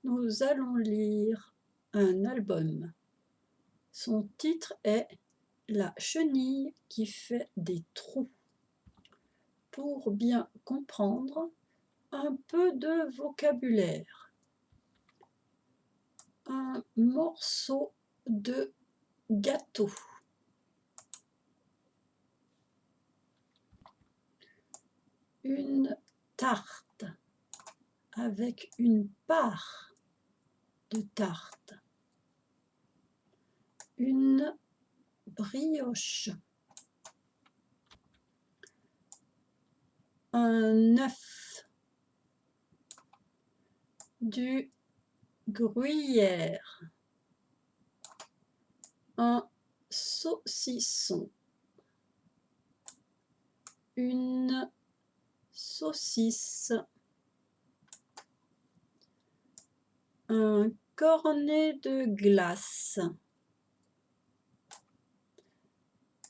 nous allons lire un album. Son titre est « La chenille qui fait des trous ». Pour bien comprendre, un peu de vocabulaire. Un morceau de gâteau. Une tarte avec une part de tarte. Une brioche. Un œuf. Du gruyère. Un saucisson. Une saucisse. Un cornet de glace.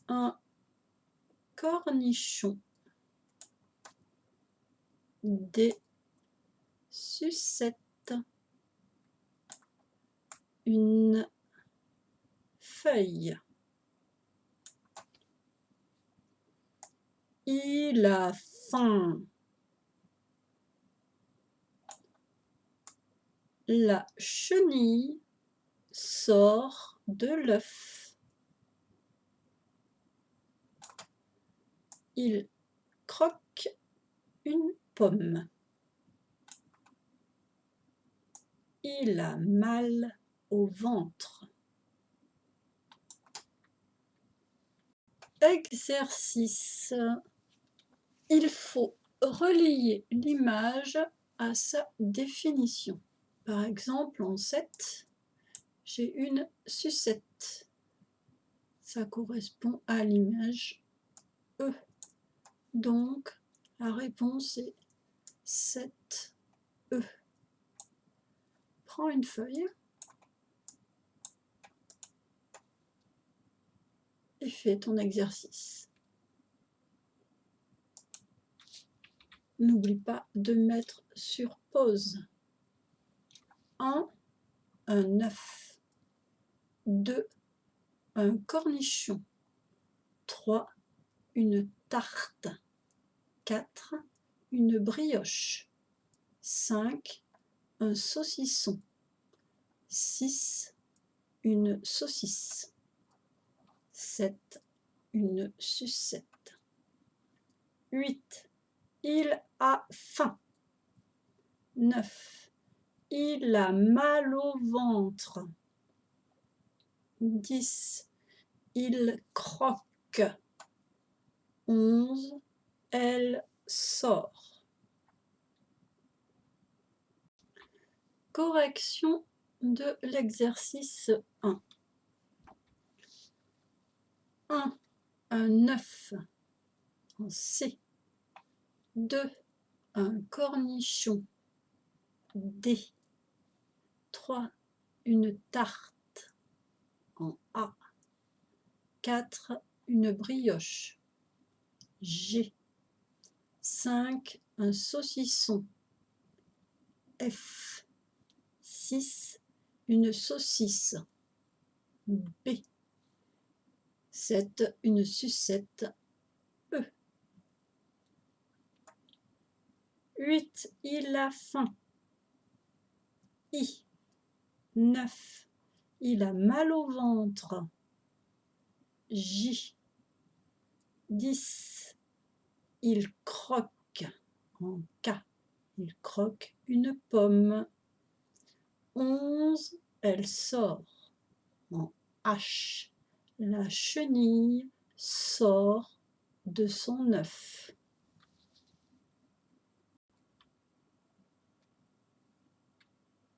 Un cornichon. Des sucettes. Une feuille. Il a faim. La chenille sort de l'œuf. Il croque une pomme. Il a mal au ventre. Exercice. Il faut relier l'image à sa définition. Par exemple, en 7, j'ai une sucette. Ça correspond à l'image E. Donc, la réponse est 7E. Prends une feuille et fais ton exercice. N'oublie pas de mettre sur pause. 1, un œuf. 2, un cornichon. 3, une tarte. 4, une brioche. 5, un saucisson. 6, une saucisse. 7, une sucette. 8, il a faim. 9, il a mal au ventre. 10, il croque. 11, elle sort. Correction de l'exercice 1. 1, un œuf en C. 2, un cornichon D. 3, une tarte en A. 4, une brioche G. 5, un saucisson F. 6, une saucisse B. 7, une sucette E. 8, il a faim I. 9, il a mal au ventre J. 10, il croque en K. Il croque une pomme. 11, elle sort en H. La chenille sort de son œuf.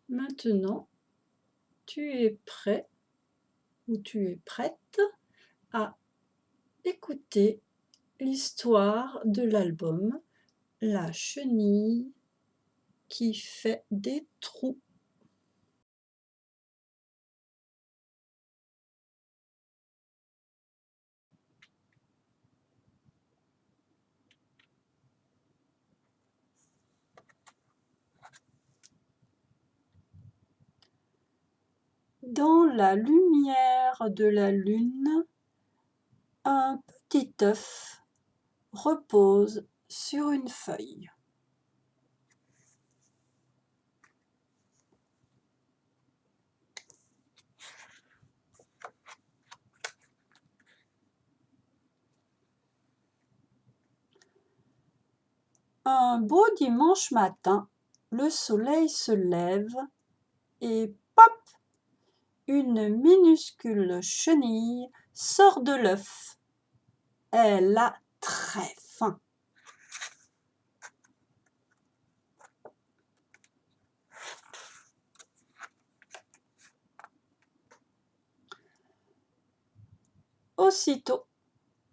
Maintenant, tu es prêt ou tu es prête à écouter l'histoire de l'album « La chenille qui fait des trous ». la lumière de la lune, un petit œuf repose sur une feuille. Un beau dimanche matin, le soleil se lève et pop! Une minuscule chenille sort de l'œuf. Elle a très faim. Aussitôt,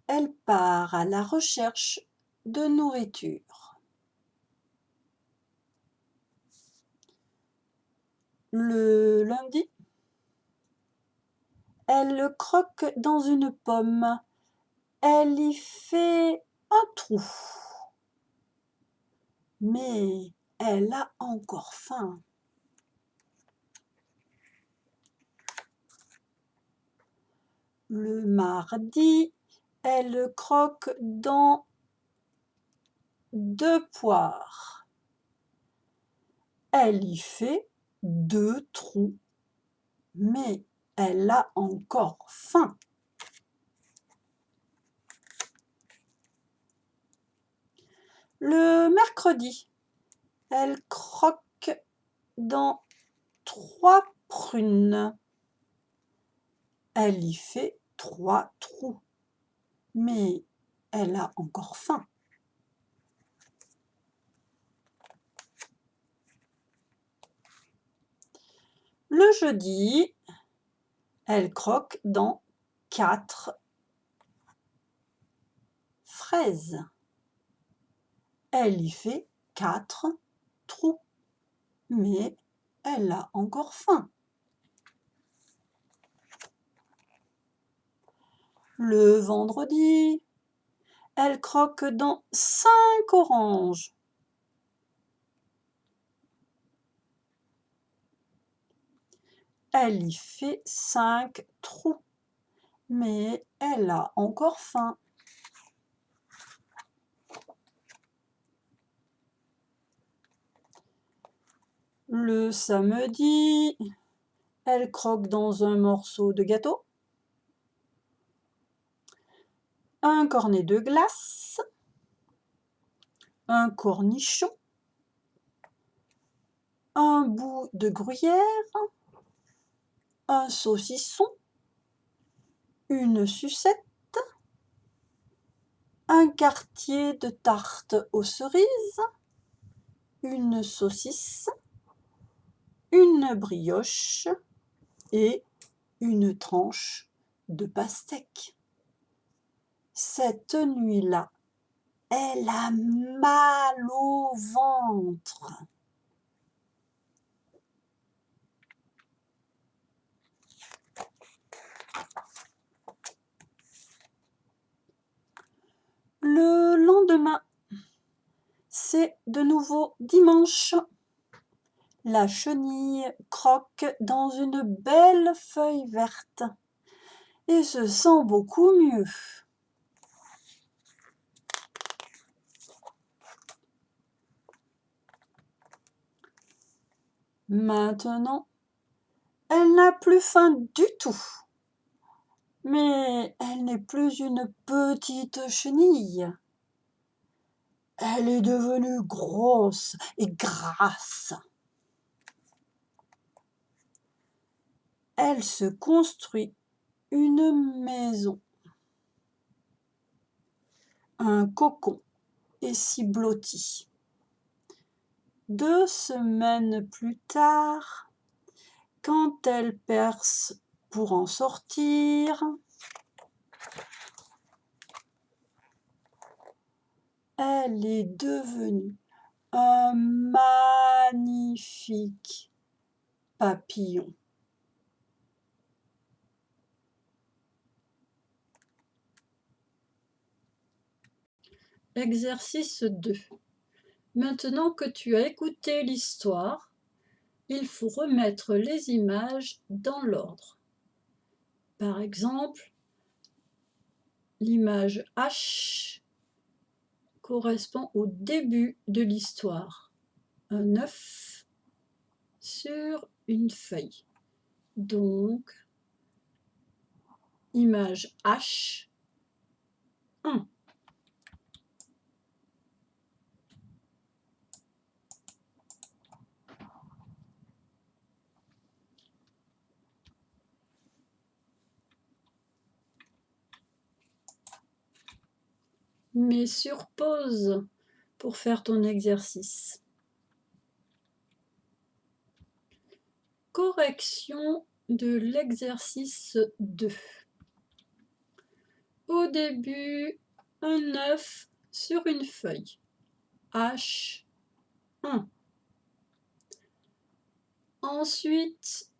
elle part à la recherche de nourriture. Le lundi, elle croque dans une pomme. Elle y fait un trou. Mais elle a encore faim. Le mardi, elle croque dans 2 poires. Elle y fait 2 trous, mais elle a encore faim. Le mercredi, elle croque dans 3 prunes. Elle y fait 3 trous, mais elle a encore faim. Le jeudi, elle croque dans 4 fraises. Elle y fait 4 trous, mais elle a encore faim. Le vendredi, elle croque dans 5 oranges. Elle y fait 5 trous, mais elle a encore faim. Le samedi, elle croque dans un morceau de gâteau, un cornet de glace, un cornichon, un bout de gruyère, un saucisson, une sucette, un quartier de tarte aux cerises, une saucisse, une brioche et une tranche de pastèque. Cette nuit-là, elle a mal au ventre. Le lendemain, c'est de nouveau dimanche. La chenille croque dans une belle feuille verte et se sent beaucoup mieux. Maintenant, elle n'a plus faim du tout. Mais elle n'est plus une petite chenille. Elle est devenue grosse et grasse. Elle se construit une maison, un cocon et s'y blottit. 2 semaines plus tard, quand elle perce pour en sortir, elle est devenue un magnifique papillon. Exercice 2. Maintenant que tu as écouté l'histoire, il faut remettre les images dans l'ordre. Par exemple, l'image H correspond au début de l'histoire. Un œuf sur une feuille. Donc, image H, 1. Mets sur pause pour faire ton exercice. Correction de l'exercice 2. Au début, un œuf sur une feuille. H, 1. Ensuite,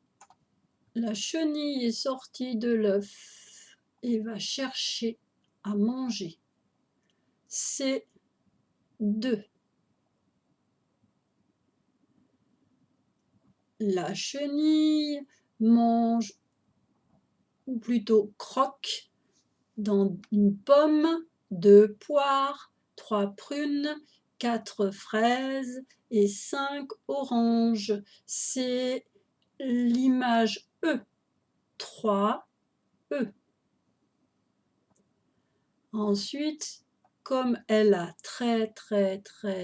la chenille est sortie de l'œuf et va chercher à manger. C, 2. La chenille mange, ou plutôt croque, dans une pomme, 2 poires, 3 prunes, 4 fraises et 5 oranges. C'est l'image E, 3 E. Ensuite, comme elle a très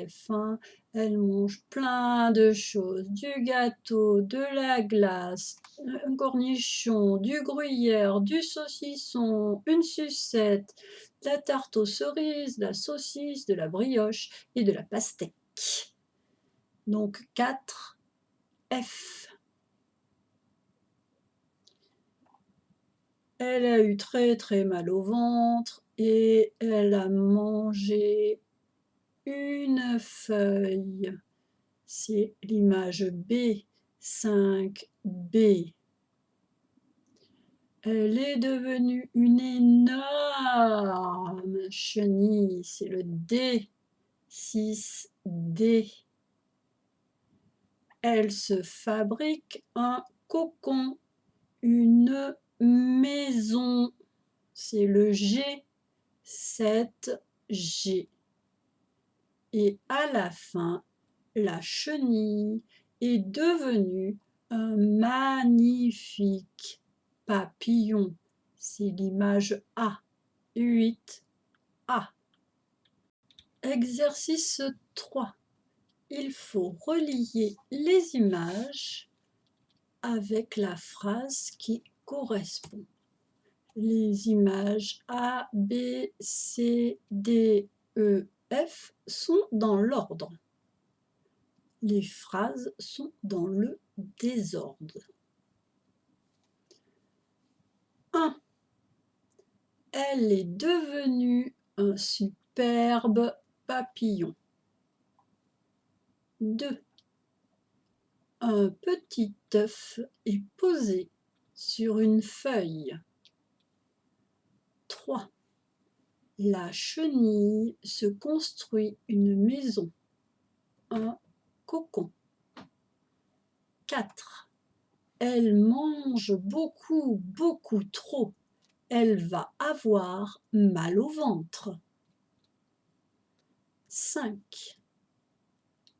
faim, elle mange plein de choses, du gâteau, de la glace, un cornichon, du gruyère, du saucisson, une sucette, de la tarte aux cerises, de la saucisse, de la brioche et de la pastèque. Donc 4 F. Elle a eu très mal au ventre et elle a mangé une feuille. C'est l'image B, 5B. Elle est devenue une énorme chenille, c'est le D, 6D. Elle se fabrique un cocon, une maison, c'est le G, 7G. Et à la fin, la chenille est devenue un magnifique papillon. C'est l'image A, 8A. Exercice 3. Il faut relier les images avec la phrase qui correspond. Les images A, B, C, D, E, F sont dans l'ordre. Les phrases sont dans le désordre. 1. Elle est devenue un superbe papillon. 2. Un petit œuf est posé sur une feuille. 3. La chenille se construit une maison, un cocon. 4. Elle mange beaucoup trop. Elle va avoir mal au ventre. 5.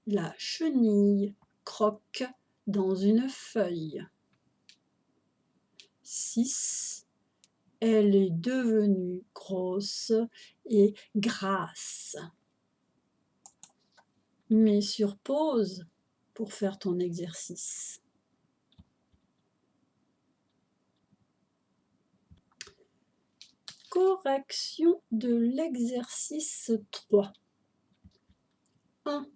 La chenille croque dans une feuille. 6. Elle est devenue grosse et grasse. Mets sur pause pour faire ton exercice. Correction de l'exercice 3. 1.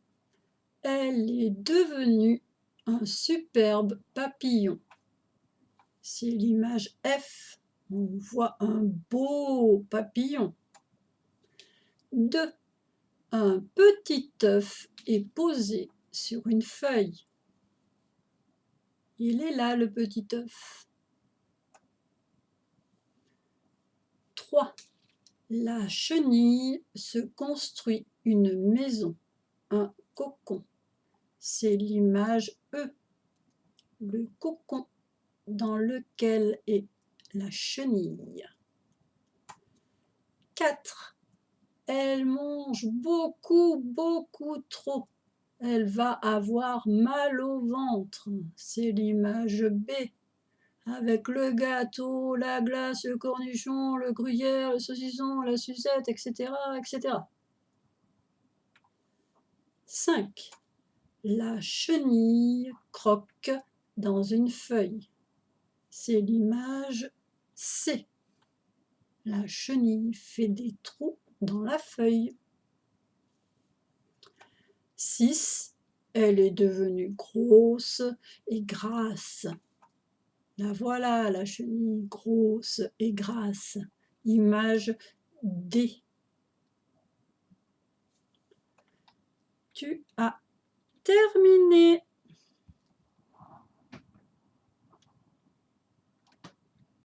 Elle est devenue un superbe papillon. C'est l'image F. On voit un beau papillon. 2. Un petit œuf est posé sur une feuille. Il est là, le petit œuf. 3. La chenille se construit une maison, un cocon. C'est l'image E, le cocon dans lequel est la chenille. 4. Elle mange beaucoup, beaucoup trop. Elle va avoir mal au ventre. C'est l'image B. Avec le gâteau, la glace, le cornichon, le gruyère, le saucisson, la sucette, etc., etc. 5. La chenille croque dans une feuille. C'est l'image C. La chenille fait des trous dans la feuille. 6. Elle est devenue grosse et grasse. La voilà, la chenille grosse et grasse. Image D. Tu as terminé.